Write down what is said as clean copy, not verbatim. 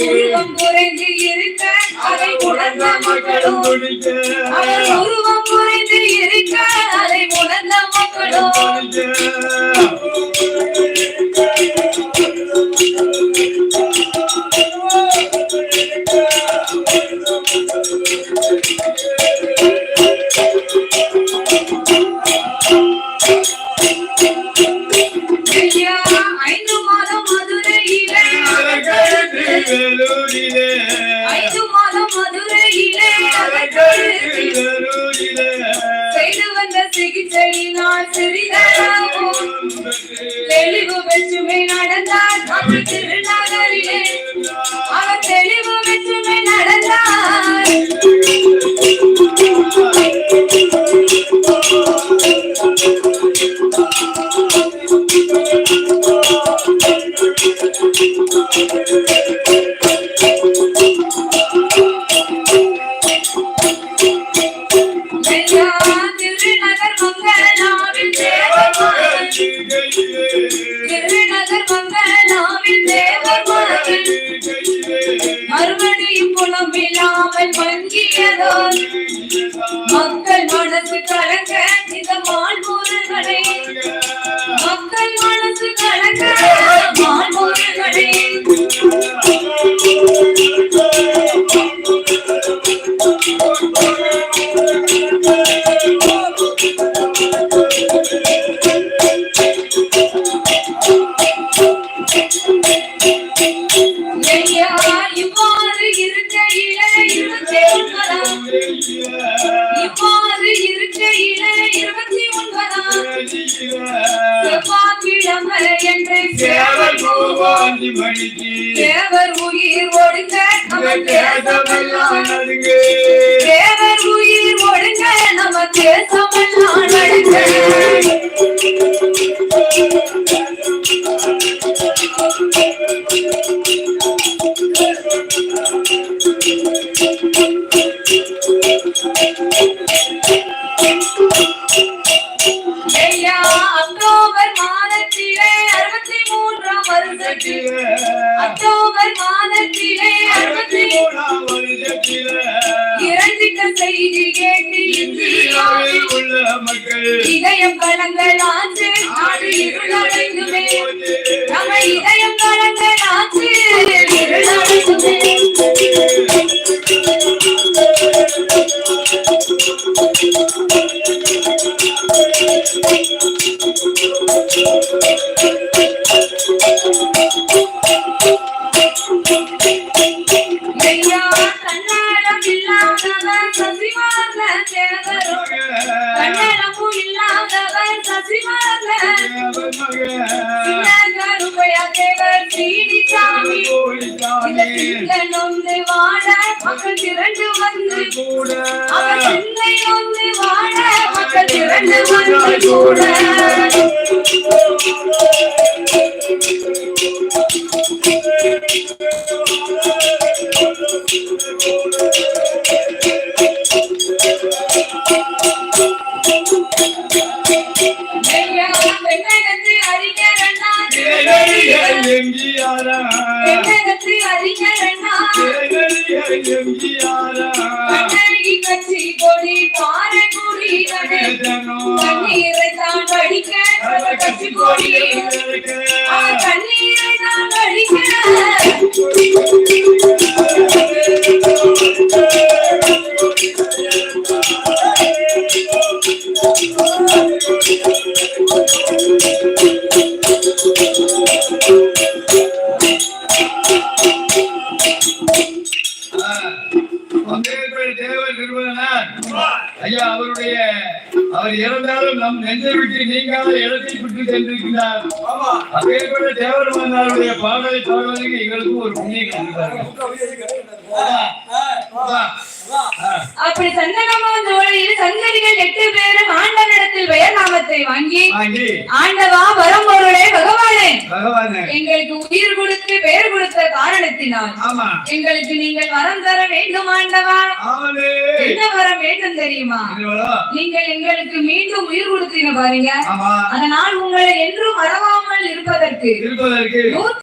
உருவம் குறைந்து இருக்க அதை உணர்ந்த மக்களும் அவர் உருவம் குறைந்து இருக்க அதை உணர்ந்த மக்களும் செய்து வந்த சிகிச்சையினால் சிறிதளவும் தெளிவு வெற்றுமை நடந்தார் அவர் திருநகரிலே அவர் தெளிவு வெற்றுமை நடந்தார் மறுபடியும் புலம்பில்லாமல் வங்கியதோ மக்கள் மனசு கலங்க இந்த மாண்புகளை மக்கள் மனசு கலங்க மாண்புகளை தேவர் உயிர் ஒடுங்க தேவர் உயிர் ஒடுங்க நம்ம தேசமெல்லாம் நடுங்க அக்டோபர் மாதத்திலே 63ஆம் வருஷத்திலே அக்டோபர் மாதத்திலே 63ஆம் வருஷத்திலே இறந்திட்ட செய்தி கேட்டு இந்தியாவில் உள்ள மக்கள் இதயம் கலங்கலாச்சு நாடு இருளடைந்துமே நம்ம இதயம் கலங்கலாச்சு இருளடைந்துமே நொந்து வாழ மக்கள் திரண்டு வந்து கூட சிந்தை நொந்து வாழ மக்கள் திரண்டு வந்து கூட கட்சி கொடி பாறை கூடி கண்ணீரை தான் படிக்க கட்சி கொடி கண்ணீரை தான் படிக்க ஐயா அவருடைய அவர் இறந்தாலும் நம் நெஞ்சை விட்டு நீங்காத இடத்தை விட்டு சென்றிருக்கிறார். அதேபோல தேவர் மன்னாருடைய பாடலை பாடுவதற்கு எங்களுக்கும் ஒரு புண்ணியம் அப்படி சந்தனமான் ஜோடியில் சந்ததிகள் 8 பேரும் ஆண்டவனிடத்தில் பெயர் நாமத்தை வாங்கி ஆண்டவா வரம்பொருளே பகவானே எங்களுக்கு உயிர் கொடுத்து பெயர் கொடுத்த காரணத்தினால் எங்களுக்கு நீங்கள் வரம் தர வேண்டும் ஆண்டவா. என்ன வரம் வேண்டும் தெரியுமா? நீங்கள் எங்களுக்கு மீண்டும் உயிர் கொடுத்தீங்க பாருங்க, அதனால் உங்களை என்றும் மறவாமல் இருப்பதற்கு